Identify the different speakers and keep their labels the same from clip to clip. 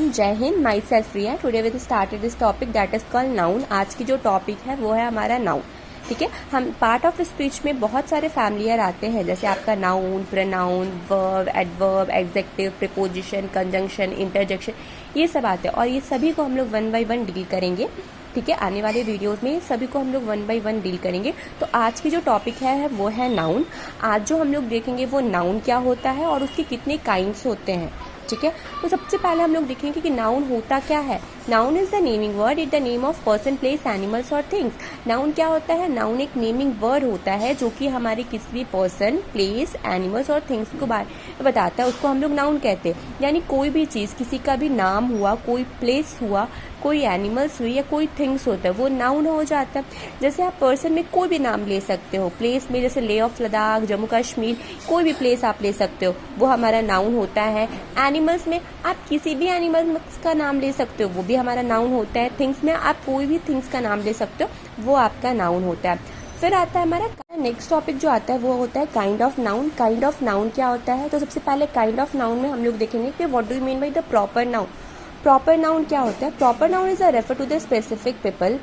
Speaker 1: Everyone, जय हिंद। My self Riya. Today we started this topic that is called noun. आज की जो टॉपिक है वो है हमारा नाउन। ठीक है, हम पार्ट ऑफ स्पीच में बहुत सारे फैमिलियर आते हैं, जैसे आपका noun, pronoun, verb, adverb, executive, preposition, conjunction, interjection, ये सब आते हैं और ये सभी को हम लोग वन बाय वन डील करेंगे। ठीक है, आने वाले वीडियोस में सभी को हम लोग वन बाय वन डील करेंगे। तो आज की जो टॉपिक है वो है नाउन। आज जो हम लोग देखेंगे वो नाउन क्या होता है और उसके कितने काइंड्स होते हैं। ठीक है, तो सबसे पहले हम लोग देखेंगे कि नाउन होता क्या है। Noun is the naming word, it the name of person, place, animals और थिंग्स। नाउन क्या होता है? नाउन एक नेमिंग वर्ड होता है जो कि हमारे किसी भी पर्सन, प्लेस, एनिमल्स और थिंग्स को बताता है, उसको हम लोग नाउन कहते हैं। यानी कोई भी चीज़, किसी का भी नाम हुआ, कोई प्लेस हुआ, कोई एनिमल्स हुई या कोई थिंग्स होता है, वो नाउन हो जाता है। जैसे आप पर्सन में कोई भी नाम ले सकते हो, प्लेस में जैसे ले ऑफ लद्दाख, जम्मू कश्मीर, कोई भी प्लेस आप ले सकते हो, वो हमारा नाउन होता है। एनिमल्स में आप किसी भी एनिमल्स का नाम ले सकते हो, वो भी हमारा नाउन होता है। थिंग्स में आप कोई भी थिंग्स का नाम ले सकते हो, वो आपका नाउन होता है। फिर आता है हमारा नेक्स्ट टॉपिक जो आता है वो होता है kind of noun. Kind of noun क्या होता है? तो सबसे पहले काइंड ऑफ नाउन में हम लोग देखेंगे कि what do you mean by the proper noun. Proper noun क्या होता है? Proper noun is a refer to the specific people,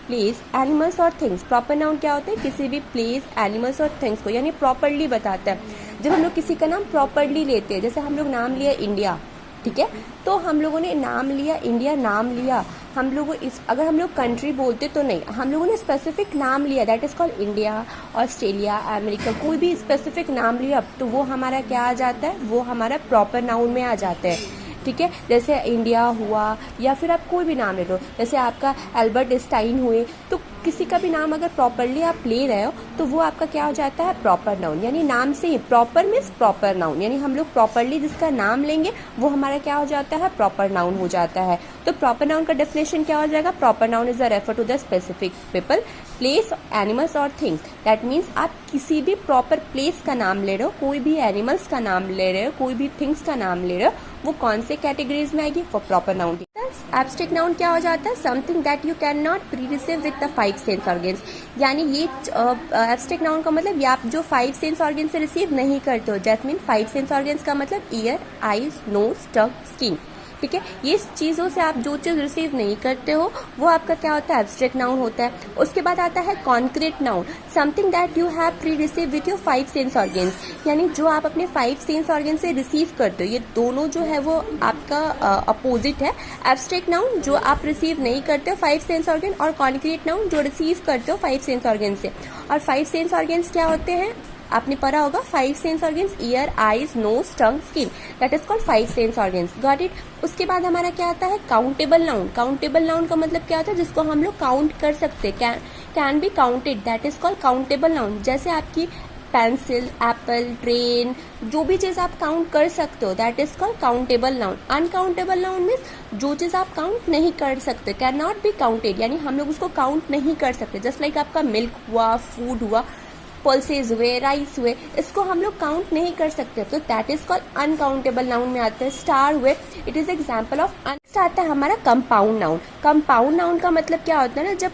Speaker 1: place, animals और थिंग्स। प्रॉपर नाउन क्या होता है? किसी भी प्लेस, एनिमल्स और थिंग्स को यानी प्रॉपरली बताता है। जब हम लोग किसी का नाम प्रॉपरली लेते हैं, जैसे हम लोग नाम लिया इंडिया, ठीक है, तो हम लोगों ने नाम लिया इंडिया, नाम लिया हम लोगों अगर हम लोग कंट्री बोलते तो नहीं, हम लोगों ने स्पेसिफिक नाम लिया, that is called India, Australia, America, कोई भी स्पेसिफिक नाम लिया तो वो हमारा क्या आ जाता है? वो हमारा प्रॉपर नाउन में आ जाता है। ठीक है, जैसे इंडिया हुआ या फिर आप कोई भी नाम ले लो, जैसे आपका एल्बर्ट स्टाइन हुए, तो किसी का भी नाम अगर प्रॉपरली आप ले रहे हो तो वो आपका क्या हो जाता है? Proper noun. यानी नाम से ही प्रॉपर मीन्स प्रॉपर नाउन, यानी हम लोग प्रॉपरली जिसका नाम लेंगे वो हमारा क्या हो जाता है? प्रॉपर नाउन हो जाता है। तो प्रॉपर नाउन का डेफिनेशन क्या हो जाएगा? Proper noun is a refer to the specific people, place, animals और थिंग्स। दैट मीन्स आप किसी भी प्रॉपर प्लेस का नाम ले रहे हो, कोई भी एनिमल्स का नाम ले रहे हो, कोई भी थिंग्स का नाम ले रहे हो, वो कौन से कैटेगरीज में आएगी? For proper noun. Abstract noun क्या हो जाता है? Something that you can not pre receive with the 5 sense organs. यानी ये एब्स्ट्रैक्ट नाउन का मतलब आप जो 5 सेंस ऑर्गन से रिसीव नहीं करते हो। दैट मीन 5 सेंस ऑर्गन्स का मतलब year, eyes, nose, tongue, skin. ठीक है, ये चीज़ों से आप जो चीज़ रिसीव नहीं करते हो वो आपका क्या होता है? एब्स्ट्रैक्ट नाउन होता है। उसके बाद आता है concrete noun, something that you have pre receive with your 5 sense organs. यानी जो आप अपने 5 सेंस ऑर्गन से रिसीव करते हो, ये दोनों जो है वो आपका अपोजिट है। एब्स्ट्रैक्ट नाउन जो आप रिसीव नहीं करते हो 5 सेंस ऑर्गन, और कॉन्क्रीट नाउन जो रिसीव करते हो 5 सेंस ऑर्गन से। और 5 सेंस ऑर्गन्स क्या होते हैं? आपने पढ़ा होगा 5 sense organs, ear, eyes, nose, tongue, skin, that is called 5 sense organs. Got it. उसके बाद हमारा क्या आता है? Countable noun. काउंटेबल नाउन का मतलब क्या होता है? जिसको हम लोग काउंट कर सकते हैं, can be counted, that is called countable noun. जैसे आपकी पेंसिल, एप्पल, ट्रेन, जो भी चीज आप काउंट कर सकते हो, that is called countable noun. Uncountable noun means जो चीज आप काउंट नहीं कर सकते, कैन नॉट बी काउंटेड, यानी हम लोग उसको काउंट नहीं कर सकते। जस्ट लाइक आपका मिल्क हुआ, फूड हुआ, पल्सेज हुए, राइस हुए, इसको हम लोग काउंट नहीं कर सकते, तो that is called uncountable noun में आते हैं। स्टार हुए, it is example of. Next आता है हमारा कंपाउंड नाउन। कंपाउंड नाउन का मतलब क्या होता है ना? जब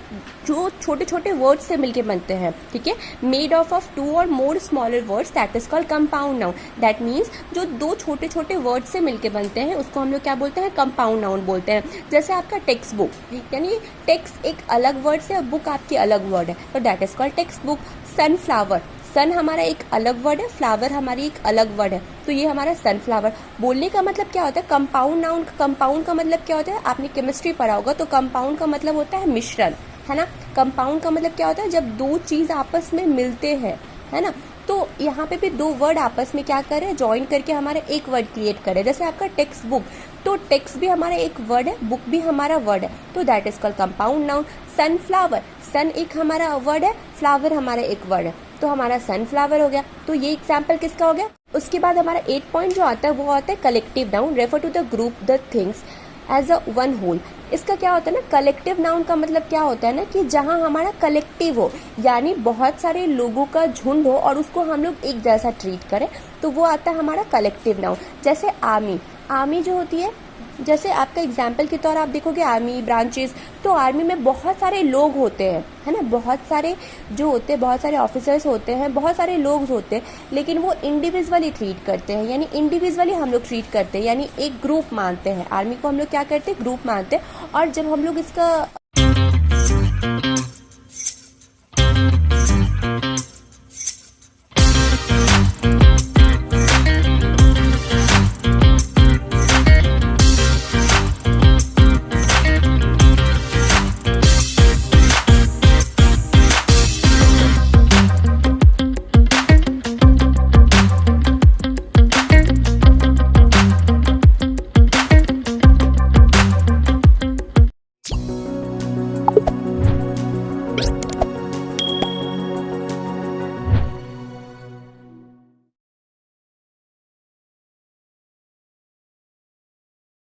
Speaker 1: जो छोटे छोटे वर्ड्स से मिलके बनते हैं, ठीक है, मेड ऑफ 2 और मोर smaller words, that is called compound noun. That means जो 2 छोटे छोटे वर्ड से मिलके बनते हैं उसको हम लोग क्या बोलते हैं? कंपाउंड नाउन बोलते हैं। जैसे आपका टेक्स्ट बुक, यानी टेक्स्ट एक अलग वर्ड से और बुक आपकी अलग वर्ड है, तो that is called textbook. Sunflower, sun हमारा एक अलग वर्ड है, फ्लावर हमारी एक अलग वर्ड है, तो ये हमारा सनफ्लावर। बोलने का मतलब क्या होता है? Compound noun. कंपाउंड का मतलब क्या होता है? आपने केमिस्ट्री पढ़ा होगा, तो कंपाउंड का मतलब होता है मिश्रण, है ना। कंपाउंड का मतलब क्या होता है? जब 2 चीज आपस में मिलते हैं, है ना। तो यहाँ पे भी 2 वर्ड आपस में क्या करें? ज्वाइन करके हमारा एक वर्ड क्रिएट करें। जैसे आपका टेक्स्ट बुक, तो टेक्स्ट भी हमारा एक वर्ड है, बुक भी हमारा वर्ड है, तो that is called compound noun. Sunflower, sun एक हमारा वर्ड है, फ्लावर हमारा एक वर्ड है, तो हमारा सनफ्लावर हो गया। तो ये एग्जाम्पल किसका हो गया? उसके बाद हमारा 8 पॉइंट जो आता है वो आता है collective noun, refer to the group, the things as a one whole. इसका क्या होता है ना? कलेक्टिव नाउन का मतलब क्या होता है ना कि जहां हमारा कलेक्टिव हो, यानी बहुत सारे लोगों का झुंड हो और उसको हम लोग एक जैसा ट्रीट करें, तो वो आता है हमारा कलेक्टिव नाउन। जैसे आर्मी, आर्मी जो होती है जैसे आपका एग्जाम्पल के तौर आप देखोगे आर्मी ब्रांचेस, तो आर्मी में बहुत सारे लोग होते हैं, है ना, बहुत सारे जो होते हैं, बहुत सारे ऑफिसर्स होते हैं, बहुत सारे लोग होते हैं, लेकिन वो इंडिविजुअली ट्रीट करते हैं, यानी इंडिविजुअली हम लोग ट्रीट करते हैं, यानी एक ग्रुप मानते हैं। आर्मी को हम लोग क्या करते हैं, ग्रुप मानते हैं। और जब हम लोग इसका